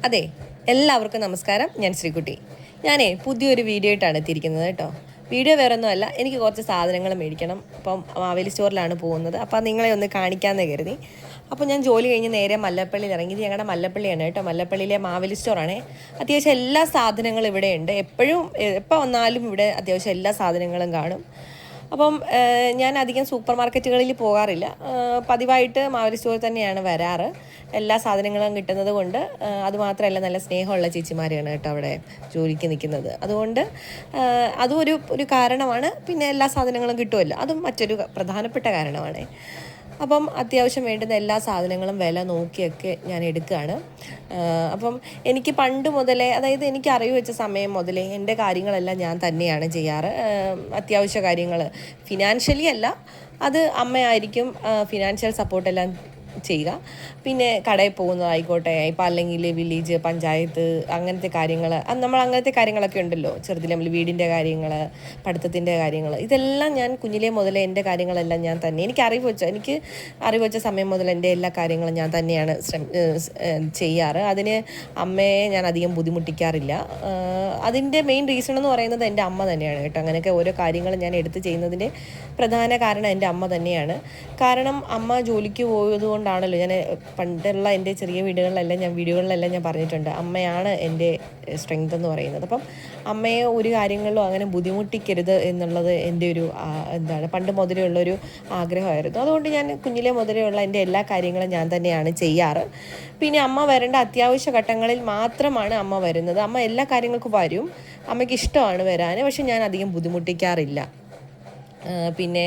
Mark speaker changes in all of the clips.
Speaker 1: അതെ, എല്ലാവർക്കും നമസ്കാരം. ഞാൻ ശ്രീകുട്ടി. ഞാനേ പുതിയൊരു വീഡിയോ ആയിട്ടാണ് എത്തിയിരിക്കുന്നത് കേട്ടോ. വീഡിയോ വേറെ ഒന്നുമല്ല, എനിക്ക് കുറച്ച് സാധനങ്ങൾ മേടിക്കണം. അപ്പം മാവേലി സ്റ്റോറിലാണ് പോകുന്നത്. അപ്പം നിങ്ങളെ ഒന്ന് കാണിക്കാമെന്ന് കരുതി. അപ്പോൾ ഞാൻ ജോലി കഴിഞ്ഞ് നേരെ മല്ലപ്പള്ളിയിൽ ഇറങ്ങി. ഇത് ഞങ്ങളുടെ മല്ലപ്പള്ളിയാണ് കേട്ടോ. മല്ലപ്പള്ളിയിലെ മാവേലി സ്റ്റോറാണേ. അത്യാവശ്യം എല്ലാ സാധനങ്ങളും ഇവിടെ ഉണ്ട്. എപ്പോൾ വന്നാലും ഇവിടെ അത്യാവശ്യം എല്ലാ സാധനങ്ങളും കാണും. അപ്പം ഞാൻ അധികം സൂപ്പർ മാർക്കറ്റുകളിൽ പോകാറില്ല. പതിവായിട്ട് മാവേലി സ്റ്റോറിൽ തന്നെയാണ് വരാറ്. എല്ലാ സാധനങ്ങളും കിട്ടുന്നത് കൊണ്ട്. അതുമാത്രമല്ല, നല്ല സ്നേഹമുള്ള ചേച്ചിമാരെയാണ് കേട്ടോ അവിടെ ജോലിക്ക് നിൽക്കുന്നത്. അതുകൊണ്ട് അതും ഒരു കാരണമാണ്. പിന്നെ എല്ലാ സാധനങ്ങളും കിട്ടുമല്ലോ, അതും മറ്റൊരു പ്രധാനപ്പെട്ട കാരണമാണ്. അപ്പം അത്യാവശ്യം വേണ്ടുന്ന എല്ലാ സാധനങ്ങളും വില നോക്കിയൊക്കെ ഞാൻ എടുക്കുകയാണ്. അപ്പം എനിക്ക് പണ്ട് മുതലേ, അതായത് എനിക്ക് അറിവ് വെച്ച സമയം മുതലേ എൻ്റെ കാര്യങ്ങളെല്ലാം ഞാൻ തന്നെയാണ് ചെയ്യാറ്. അത്യാവശ്യ കാര്യങ്ങൾ ഫിനാൻഷ്യലി അല്ല, അത് അമ്മയായിരിക്കും ഫിനാൻഷ്യൽ സപ്പോർട്ടെല്ലാം ചെയ്യുക. പിന്നെ കടയിൽ പോകുന്നതായിക്കോട്ടെ, ഇപ്പം അല്ലെങ്കിൽ വില്ലേജ് പഞ്ചായത്ത് അങ്ങനത്തെ കാര്യങ്ങൾ, നമ്മൾ അങ്ങനത്തെ കാര്യങ്ങളൊക്കെ ഉണ്ടല്ലോ, ചെറുതിൽ നമ്മൾ വീടിൻ്റെ കാര്യങ്ങൾ, പഠിത്തത്തിൻ്റെ കാര്യങ്ങൾ, ഇതെല്ലാം ഞാൻ കുഞ്ഞിലേ മുതലേ എൻ്റെ കാര്യങ്ങളെല്ലാം ഞാൻ തന്നെ, എനിക്ക് അറിവ് വെച്ച സമയം മുതൽ എൻ്റെ എല്ലാ കാര്യങ്ങളും ഞാൻ തന്നെയാണ് ചെയ്യാറ്. അതിന് അമ്മയെ ഞാൻ അധികം ബുദ്ധിമുട്ടിക്കാറില്ല. അതിൻ്റെ മെയിൻ റീസൺ എന്ന് പറയുന്നത് എൻ്റെ അമ്മ തന്നെയാണ് കേട്ടോ. അങ്ങനെയൊക്കെ ഓരോ കാര്യങ്ങൾ ഞാൻ എടുത്ത് ചെയ്യുന്നതിൻ്റെ പ്രധാന കാരണം എൻ്റെ അമ്മ തന്നെയാണ്. കാരണം അമ്മ ജോലിക്ക് പോയതുകൊണ്ടാണല്ലോ, ഞാൻ പണ്ടുള്ള എൻ്റെ ചെറിയ വീഡിയോകളിലെല്ലാം ഞാൻ പറഞ്ഞിട്ടുണ്ട്, അമ്മയാണ് എൻ്റെ സ്ട്രെങ്ത് എന്ന് പറയുന്നത്. അപ്പം അമ്മയെ ഒരു കാര്യങ്ങളിലും അങ്ങനെ ബുദ്ധിമുട്ടിക്കരുത് എന്നുള്ളത് എൻ്റെ ഒരു പണ്ട് മുതലേ ഉള്ളൊരു ആഗ്രഹമായിരുന്നു. അതുകൊണ്ട് ഞാൻ കുഞ്ഞിലെ മുതലേ ഉള്ള എൻ്റെ എല്ലാ കാര്യങ്ങളും ഞാൻ തന്നെയാണ് ചെയ്യാറ്. പിന്നെ അമ്മ വരേണ്ട അത്യാവശ്യ ഘട്ടങ്ങളിൽ മാത്രമാണ് അമ്മ വരുന്നത്. അമ്മ എല്ലാ കാര്യങ്ങൾക്കും വരും, അമ്മയ്ക്ക് ഇഷ്ടമാണ് വരാൻ. പക്ഷെ ഞാൻ അധികം ബുദ്ധിമുട്ടിക്കാറില്ല. പിന്നെ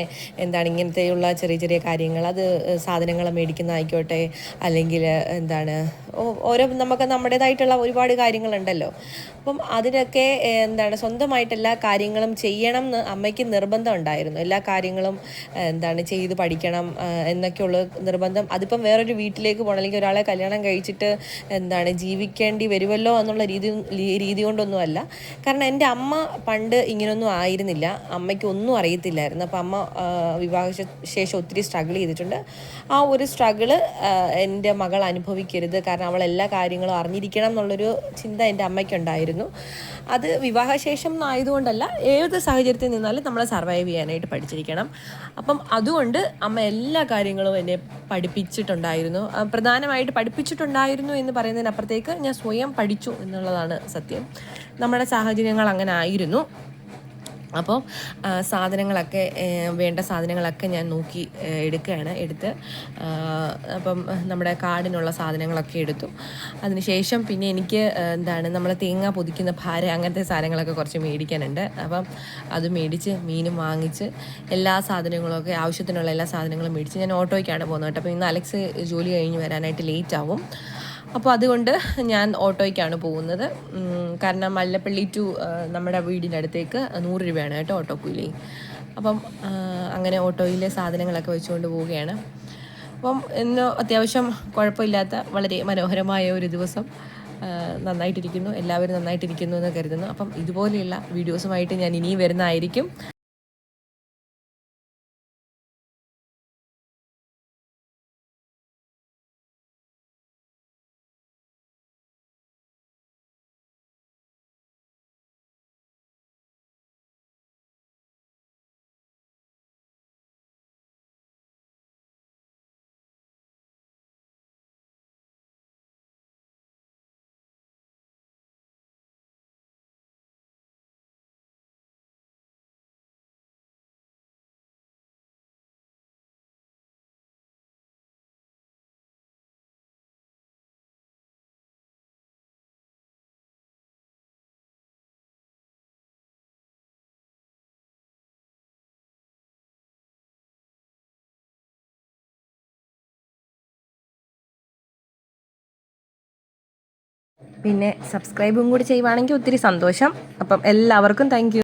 Speaker 1: ഇങ്ങനത്തെയുള്ള ചെറിയ ചെറിയ കാര്യങ്ങൾ, അത് സാധനങ്ങൾ മേടിക്കുന്നതായിക്കോട്ടെ, അല്ലെങ്കിൽ ഓരോ നമുക്ക് നമ്മുടേതായിട്ടുള്ള ഒരുപാട് കാര്യങ്ങളുണ്ടല്ലോ. അപ്പം അതിനൊക്കെ സ്വന്തമായിട്ടെല്ലാ കാര്യങ്ങളും ചെയ്യണം എന്ന് അമ്മയ്ക്ക് നിർബന്ധം ഉണ്ടായിരുന്നു. എല്ലാ കാര്യങ്ങളും ചെയ്ത് പഠിക്കണം എന്നൊക്കെയുള്ള നിർബന്ധം. അതിപ്പം വേറൊരു വീട്ടിലേക്ക് പോകണം, അല്ലെങ്കിൽ ഒരാളെ കല്യാണം കഴിച്ചിട്ട് ജീവിക്കേണ്ടി വരുമല്ലോ എന്നുള്ള രീതി കൊണ്ടൊന്നുമല്ല. കാരണം എൻ്റെ അമ്മ പണ്ട് ഇങ്ങനൊന്നും ആയിരുന്നില്ല, അമ്മയ്ക്ക് ഒന്നും അറിയത്തില്ലായിരുന്നു. അപ്പം അമ്മ വിവാഹശേഷം ഒത്തിരി സ്ട്രഗിൾ ചെയ്തിട്ടുണ്ട്. ആ ഒരു സ്ട്രഗിള് എൻ്റെ മകൾ അനുഭവിക്കരുത്, കാരണം അവൾ എല്ലാ കാര്യങ്ങളും അറിഞ്ഞിരിക്കണം എന്നുള്ളൊരു ചിന്ത എൻ്റെ അമ്മയ്ക്കുണ്ടായിരുന്നു. അത് വിവാഹശേഷം ആയതുകൊണ്ടല്ല, ഏത് സാഹചര്യത്തിൽ നിന്നാലും നമ്മളെ സർവൈവ് ചെയ്യാനായിട്ട് പഠിച്ചിരിക്കണം. അപ്പം അതുകൊണ്ട് അമ്മ എല്ലാ കാര്യങ്ങളും എന്നെ പഠിപ്പിച്ചിട്ടുണ്ടായിരുന്നു. പ്രധാനമായിട്ട് പഠിപ്പിച്ചിട്ടുണ്ടായിരുന്നു എന്ന് പറയുന്നതിനപ്പുറത്തേക്ക് ഞാൻ സ്വയം പഠിച്ചു എന്നുള്ളതാണ് സത്യം. നമ്മുടെ സാഹചര്യങ്ങൾ അങ്ങനെ ആയിരുന്നു. അപ്പോൾ സാധനങ്ങളൊക്കെ വേണ്ട സാധനങ്ങളൊക്കെ ഞാൻ നോക്കി എടുത്ത് അപ്പം നമ്മുടെ കാർഡിനുള്ള സാധനങ്ങളൊക്കെ എടുത്തു. അതിനുശേഷം പിന്നെ എനിക്ക് നമ്മൾ തേങ്ങ പൊതിക്കുന്ന ഭാര, അങ്ങനത്തെ സാധനങ്ങളൊക്കെ കുറച്ച് മേടിക്കാനുണ്ട്. അപ്പം അത് മേടിച്ച്, മീനും വാങ്ങിച്ച്, എല്ലാ സാധനങ്ങളൊക്കെ ആവശ്യത്തിനുള്ള എല്ലാ സാധനങ്ങളും മേടിച്ച് ഞാൻ ഓട്ടോയ്ക്കാണ് പോകുന്നത് കേട്ടോ. അപ്പോൾ ഇന്ന് അലക്സ് ജോലി കഴിഞ്ഞ് വരാനായിട്ട് ലേറ്റ് ആവും. അപ്പോൾ അതുകൊണ്ട് ഞാൻ ഓട്ടോയ്ക്കാണ് പോകുന്നത്. കാരണം മല്ലപ്പള്ളി ടു നമ്മുടെ വീടിൻ്റെ അടുത്തേക്ക് 100 രൂപയാണ് കേട്ടോ ഓട്ടോ കൂലി. അപ്പം അങ്ങനെ ഓട്ടോയിലെ സാധനങ്ങളൊക്കെ വെച്ചുകൊണ്ട് പോവുകയാണ്. അപ്പം ഇന്ന് അത്യാവശ്യം കുഴപ്പമില്ലാത്ത വളരെ മനോഹരമായ ഒരു ദിവസം. നന്നായിട്ടിരിക്കുന്നു, എല്ലാവരും നന്നായിട്ടിരിക്കുന്നു എന്ന് കരുതുന്നു. അപ്പം ഇതുപോലെയുള്ള വീഡിയോസുമായിട്ട് ഞാൻ ഇനിയും വരുന്നതായിരിക്കും. പിന്നെ സബ്സ്ക്രൈബും കൂടി ചെയ്യുവാണെങ്കിൽ ഒത്തിരി സന്തോഷം. അപ്പം എല്ലാവർക്കും താങ്ക് യു.